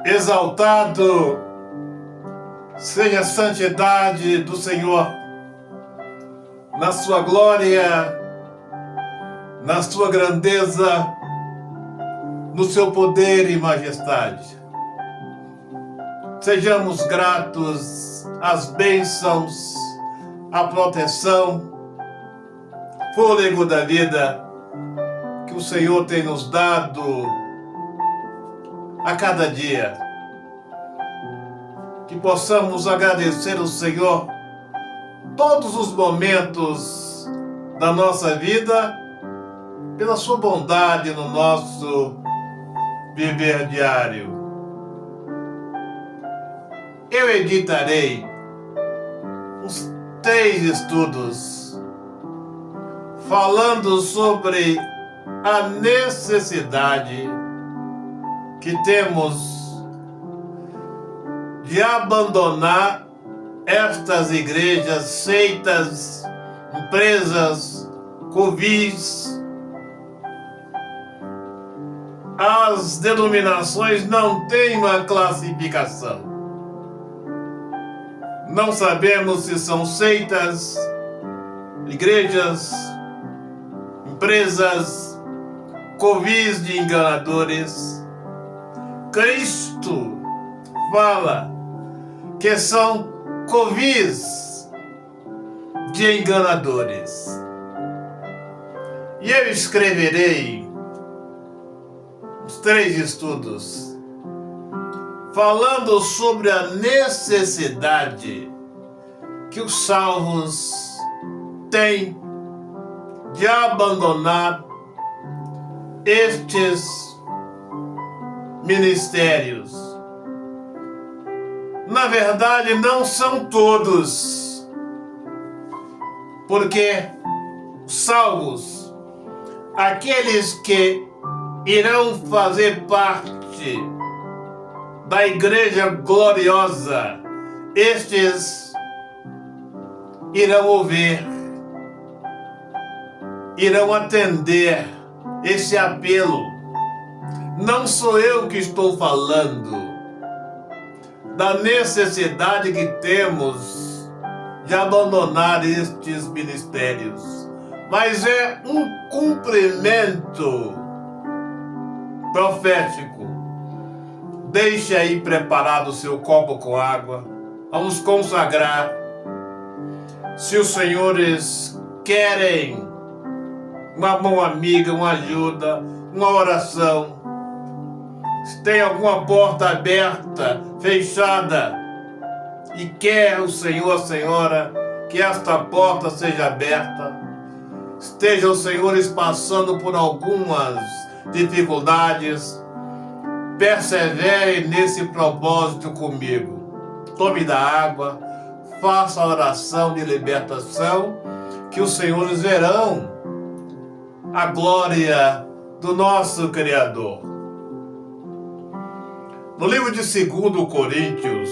Exaltado seja a santidade do Senhor, na sua glória, na sua grandeza, no seu poder e majestade. Sejamos gratos às bênçãos, à proteção, fôlego da vida que o Senhor tem nos dado a cada dia. Que possamos agradecer ao Senhor todos os momentos da nossa vida pela sua bondade no nosso viver diário. Eu editarei uns 3 estudos falando sobre a necessidade que temos de abandonar estas igrejas, seitas, empresas, covis. As denominações não têm uma classificação. Não sabemos se são seitas, igrejas, empresas, covis de enganadores. Cristo fala que são covis de enganadores. E eu escreverei os 3 estudos falando sobre a necessidade que os salvos têm de abandonar estes ministérios. Na verdade, não são todos, porque salvos, aqueles que irão fazer parte da igreja gloriosa, estes irão ouvir, irão atender esse apelo. Não sou eu que estou falando da necessidade que temos de abandonar estes ministérios, mas é um cumprimento profético. Deixe aí preparado o seu copo com água. Vamos consagrar. Se os senhores querem uma mão amiga, uma ajuda, uma oração, se tem alguma porta aberta, fechada, e quer o Senhor, a Senhora, que esta porta seja aberta, estejam os senhores passando por algumas dificuldades, persevere nesse propósito comigo. Tome da água, faça a oração de libertação, que os senhores verão a glória do nosso Criador. No livro de 2 Coríntios,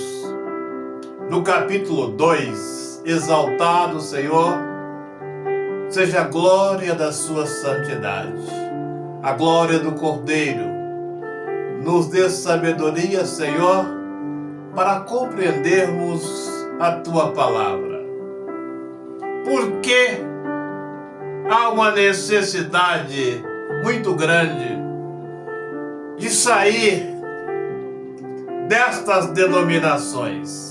no capítulo 2, exaltado Senhor, seja a glória da sua santidade, a glória do Cordeiro. Nos dê sabedoria, Senhor, para compreendermos a Tua palavra. Porque há uma necessidade muito grande de sair destas denominações.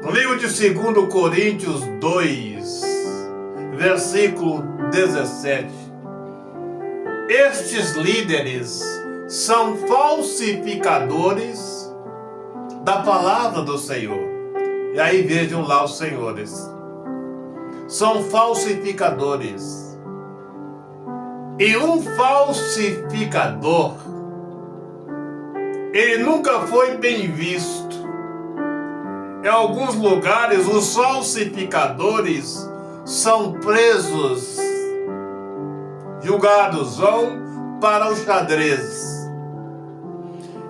No livro de 2 Coríntios 2, versículo 17, estes líderes são falsificadores da palavra do Senhor. E aí vejam lá os senhores. São falsificadores. E um falsificador, ele nunca foi bem visto. Em alguns lugares, os falsificadores são presos, julgados, vão para o xadrez.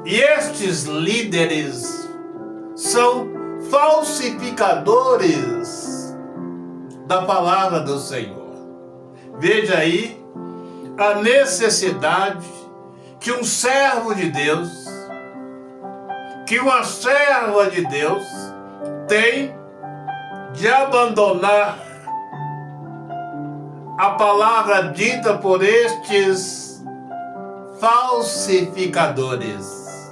E estes líderes são falsificadores da palavra do Senhor. Veja aí a necessidade que um servo de Deus, que uma serva de Deus tem de abandonar a palavra dita por estes falsificadores.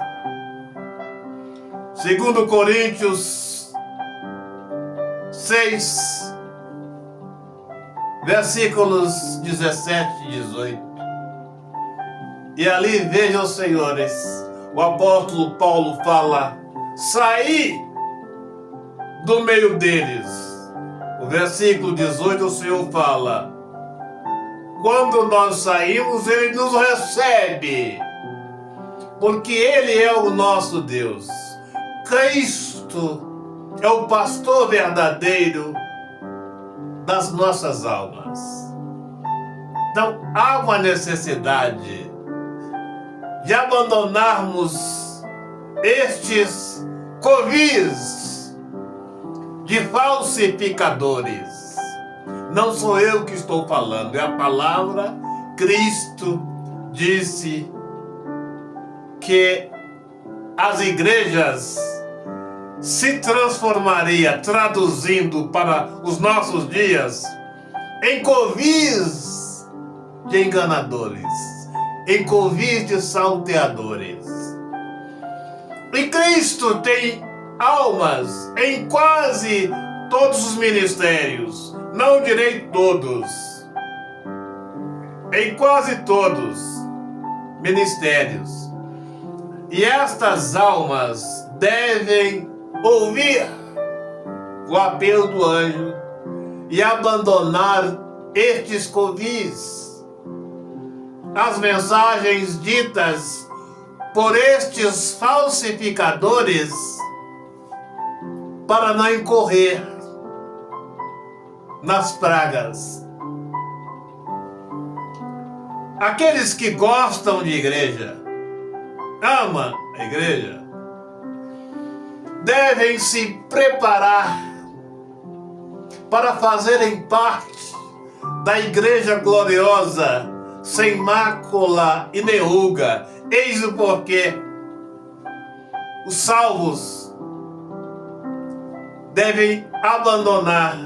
Segundo Coríntios 6, versículos 17 e 18. E ali, vejam, senhores, o apóstolo Paulo fala: saí do meio deles. O versículo 18, o Senhor fala: quando nós saímos, Ele nos recebe, porque Ele é o nosso Deus. Cristo é o pastor verdadeiro das nossas almas. Então, há uma necessidade de abandonarmos estes covis de falsificadores. Não sou eu que estou falando, é a palavra. Cristo disse que as igrejas se transformaria, traduzindo para os nossos dias, em covis de enganadores, em covis de salteadores. E Cristo tem almas em quase todos os ministérios, não direi todos, em quase todos ministérios. E estas almas devem ouvir o apelo do anjo e abandonar estes covis, as mensagens ditas por estes falsificadores, para não incorrer nas pragas. Aqueles que gostam de igreja, amam a igreja, devem se preparar para fazerem parte da igreja gloriosa, sem mácula e nem ruga. Eis o porquê. Os salvos devem abandonar,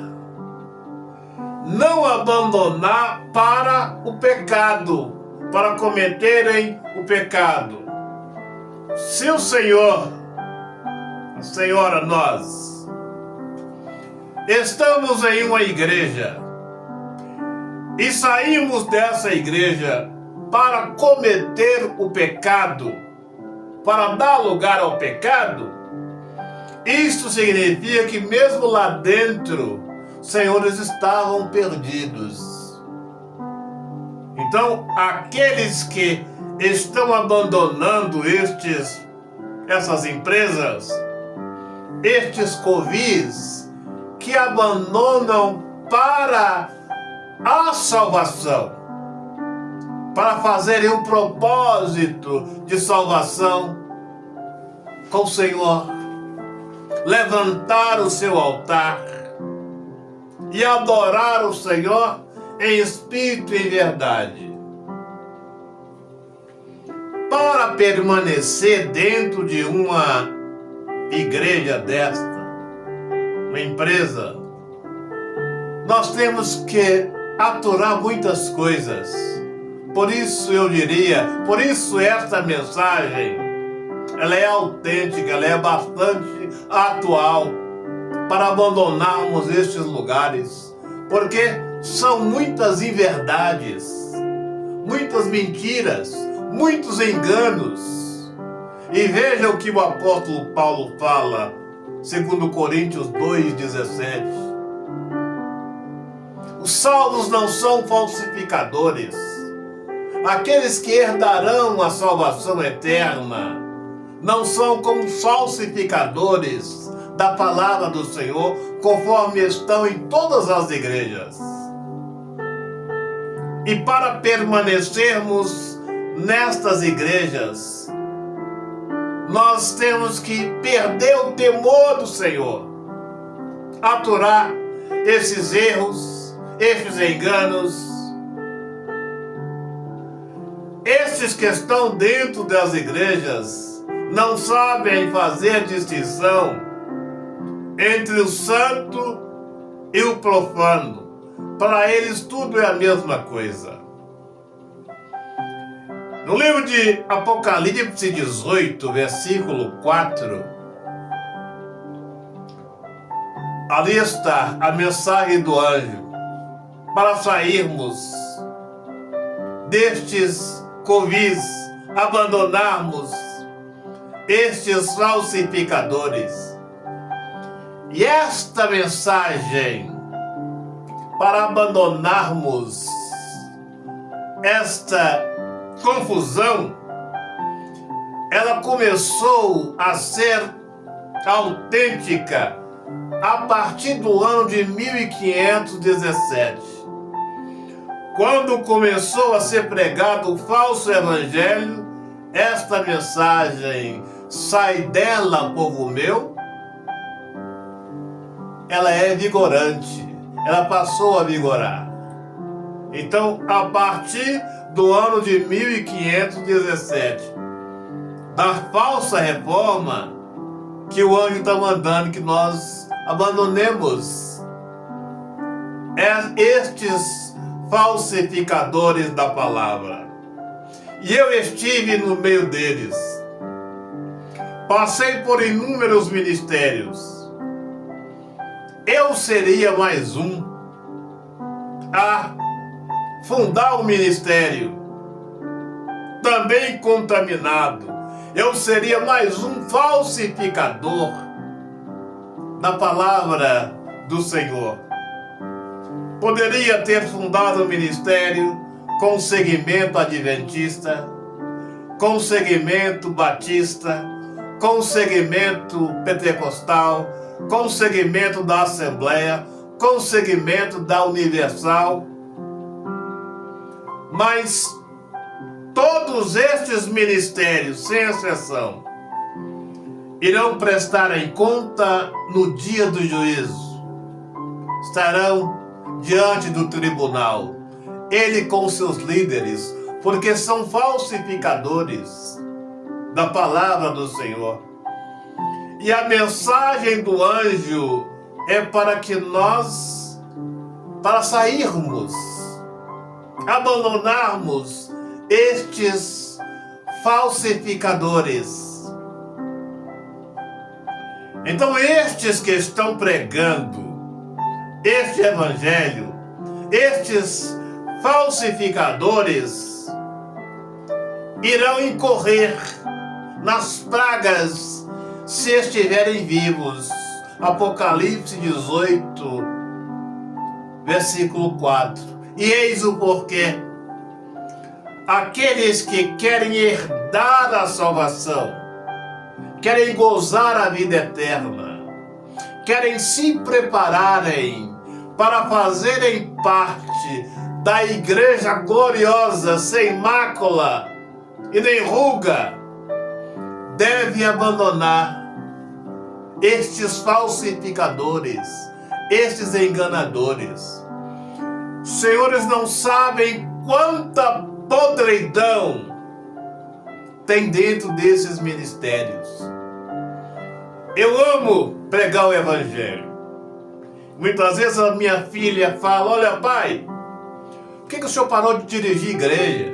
não abandonar para o pecado, para cometerem o pecado. Se o Senhor, a Senhora, nós estamos em uma igreja e saímos dessa igreja para cometer o pecado, para dar lugar ao pecado, isto significa que mesmo lá dentro, senhores, estavam perdidos. Então, aqueles que estão abandonando essas empresas, estes covis, que abandonam para a salvação, para fazerem um propósito de salvação com o Senhor, levantar o seu altar e adorar o Senhor em espírito e em verdade. Para permanecer dentro de uma igreja desta, uma empresa, nós temos que aturar muitas coisas. Por isso eu diria, por isso esta mensagem, ela é autêntica, ela é bastante atual para abandonarmos estes lugares, porque são muitas inverdades, muitas mentiras, muitos enganos. E veja o que o apóstolo Paulo fala, segundo Coríntios 2,17. Os salvos não são falsificadores. Aqueles que herdarão a salvação eterna não são como falsificadores da palavra do Senhor, conforme estão em todas as igrejas. E para permanecermos nestas igrejas, nós temos que perder o temor do Senhor, aturar esses erros, esses enganos, Estes que estão dentro das igrejas não sabem fazer distinção entre o santo e o profano. Para eles tudo é a mesma coisa. No livro de Apocalipse 18, versículo 4, ali está a mensagem do anjo para sairmos destes covis, abandonarmos estes falsificadores. E esta mensagem para abandonarmos esta confusão, ela começou a ser autêntica a partir do ano de 1517, quando começou a ser pregado o falso evangelho. Esta mensagem: sai dela, povo meu, ela é vigorante, ela passou a vigorar. Então, a partir do ano de 1517, da falsa reforma, que o anjo está mandando que nós abandonemos estes falsificadores da palavra. E eu estive no meio deles. Passei por inúmeros ministérios. Eu seria mais um a fundar um ministério, também contaminado. Eu seria mais um falsificador da palavra do Senhor. Poderia ter fundado um ministério com segmento adventista, com segmento batista, com segmento pentecostal, com segmento da Assembleia, com segmento da Universal. Mas todos estes ministérios, sem exceção, irão prestar em conta no dia do juízo. Estarão diante do tribunal, ele com seus líderes, porque são falsificadores da palavra do Senhor. E a mensagem do anjo é para que nós, para sairmos, abandonarmos estes falsificadores. Então, estes que estão pregando este evangelho, estes falsificadores, irão incorrer nas pragas se estiverem vivos. Apocalipse 18, versículo 4. E eis o porquê. Aqueles que querem herdar a salvação, querem gozar a vida eterna, querem se prepararem para fazerem parte da igreja gloriosa, sem mácula e nem ruga, devem abandonar estes falsificadores, estes enganadores. Os senhores não sabem quanta podridão tem dentro desses ministérios. Eu amo pregar o evangelho. Muitas vezes a minha filha fala: olha, pai, por que o senhor parou de dirigir igreja?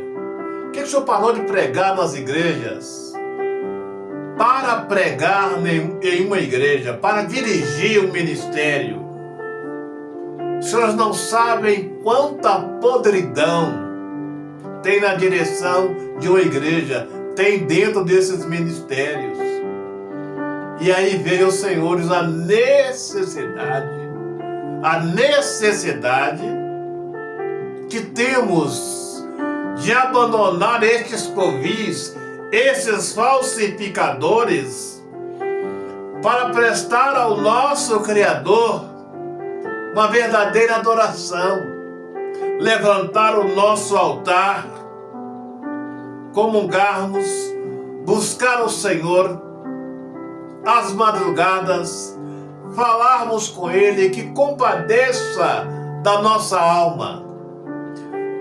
Por que o senhor parou de pregar nas igrejas? Para pregar em uma igreja, para dirigir um ministério, os senhores não sabem quanta podridão tem na direção de uma igreja, tem dentro desses ministérios. E aí veio os senhores a necessidade que temos de abandonar estes covis, esses falsificadores, para prestar ao nosso Criador uma verdadeira adoração, levantar o nosso altar, comungarmos, buscar o Senhor às madrugadas, falarmos com Ele, que compadeça da nossa alma,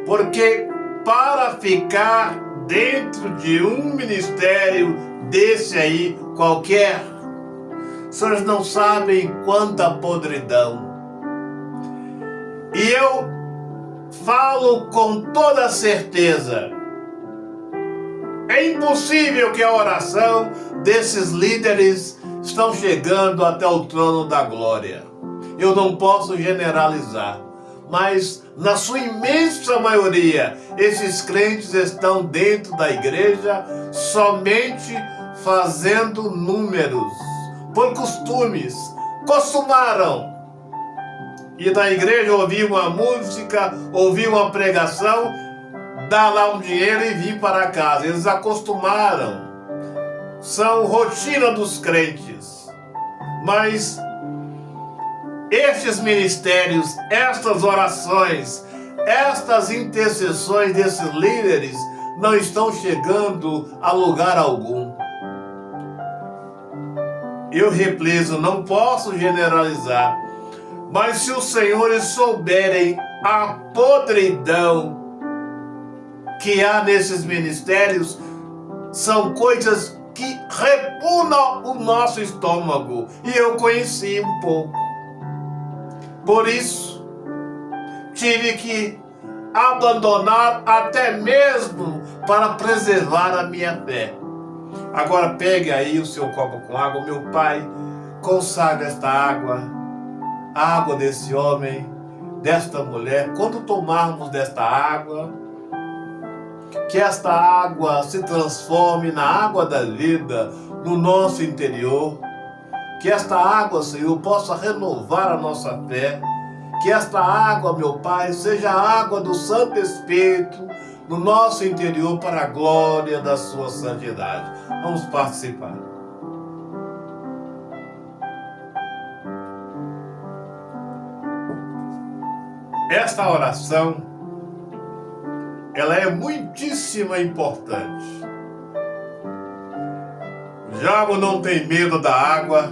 porque para ficar dentro de um ministério desse aí qualquer. Os senhores não sabem quanta podridão. E eu falo com toda certeza, é impossível que a oração desses líderes estão chegando até o trono da glória. Eu não posso generalizar, mas na sua imensa maioria, esses crentes estão dentro da igreja somente fazendo números, por costumes, costumaram. E na igreja ouvir uma música, ouvir uma pregação, dar lá um dinheiro e vir para casa. Eles acostumaram. São rotina dos crentes. Mas estes ministérios, estas orações, estas intercessões desses líderes não estão chegando a lugar algum. Eu replizo, não posso generalizar, mas se os senhores souberem a podridão que há nesses ministérios, são coisas que repugnam o nosso estômago. E eu conheci um pouco. Por isso, tive que abandonar até mesmo para preservar a minha fé. Agora pegue aí o seu copo com água, meu Pai, consagra esta água, a água desse homem, desta mulher. Quando tomarmos desta água, que esta água se transforme na água da vida no nosso interior. Que esta água, Senhor, possa renovar a nossa fé. Que esta água, meu Pai, seja a água do Santo Espírito no nosso interior para a glória da sua santidade. Vamos participar. Esta oração, ela é muitíssimo importante. O diabo não tem medo da água,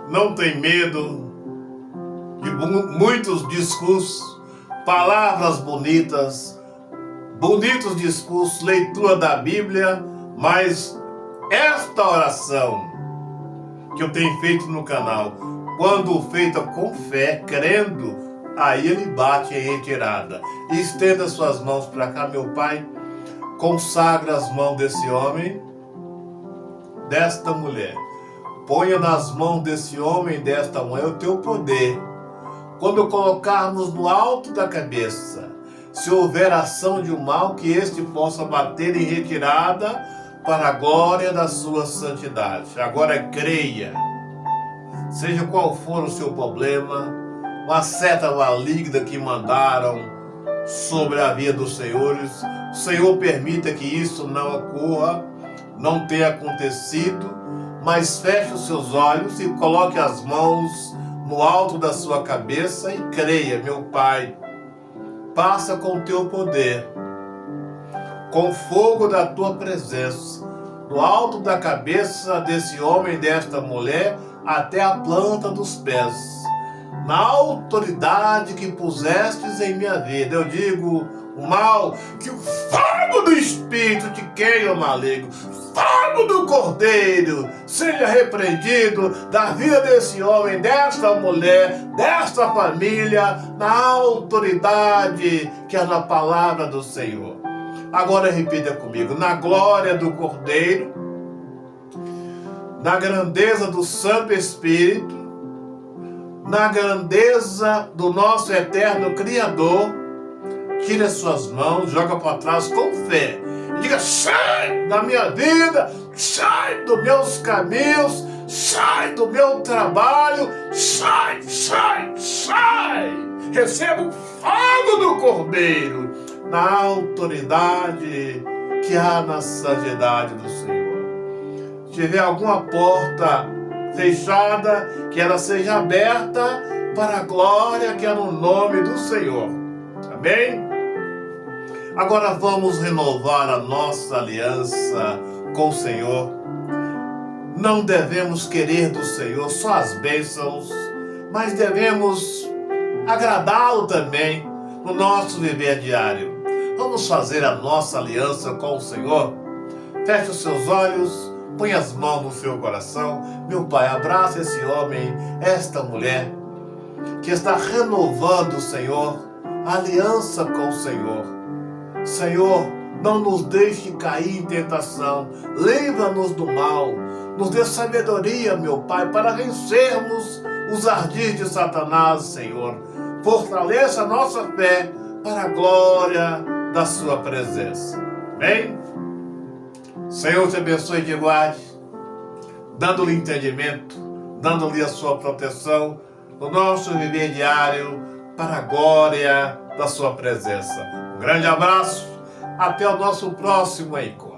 não tem medo de muitos discursos, palavras bonitas, bonitos discursos, leitura da Bíblia, mas esta oração que eu tenho feito no canal, quando feita com fé, crendo, aí ele bate em retirada. Estenda suas mãos para cá, meu Pai, consagra as mãos desse homem, desta mulher. Ponha nas mãos desse homem e desta mulher o teu poder. Quando colocarmos no alto da cabeça, se houver ação de um mal, que este possa bater em retirada para a glória da sua santidade. Agora creia, seja qual for o seu problema, uma seta maligna que mandaram sobre a vida dos senhores, o Senhor permita que isso não ocorra, não tenha acontecido, mas feche os seus olhos e coloque as mãos no alto da sua cabeça e creia, meu Pai, passa com o teu poder, com fogo da tua presença, no alto da cabeça desse homem e desta mulher, até a planta dos pés, na autoridade que pusestes em minha vida. Eu digo o mal, que o fogo do Espírito te queima, maligno, fogo do Cordeiro seja repreendido da vida desse homem, desta mulher, desta família, na autoridade que é na palavra do Senhor. Agora repita comigo, na glória do Cordeiro, na grandeza do Santo Espírito, na grandeza do nosso eterno Criador, tire as suas mãos, joga para trás com fé e diga, sai da minha vida, sai dos meus caminhos, sai do meu trabalho, sai, sai, sai. Receba o fogo do Cordeiro na autoridade que há na santidade do Senhor. Se tiver alguma porta fechada, que ela seja aberta para a glória que é no nome do Senhor. Amém? Agora vamos renovar a nossa aliança com o Senhor. Não devemos querer do Senhor só as bênçãos, mas devemos agradá-lo também no nosso viver diário. Vamos fazer a nossa aliança com o Senhor? Feche os seus olhos, põe as mãos no seu coração. Meu Pai, abraça esse homem, esta mulher, que está renovando, Senhor, a aliança com o Senhor. Senhor, não nos deixe cair em tentação, livra-nos do mal, nos dê sabedoria, meu Pai, para vencermos os ardis de Satanás, Senhor. Fortaleça a nossa fé para a glória da sua presença. Amém? Senhor te abençoe e te guarde, dando-lhe entendimento, dando-lhe a sua proteção no nosso viver diário para a glória da sua presença. Um grande abraço, até o nosso próximo encontro.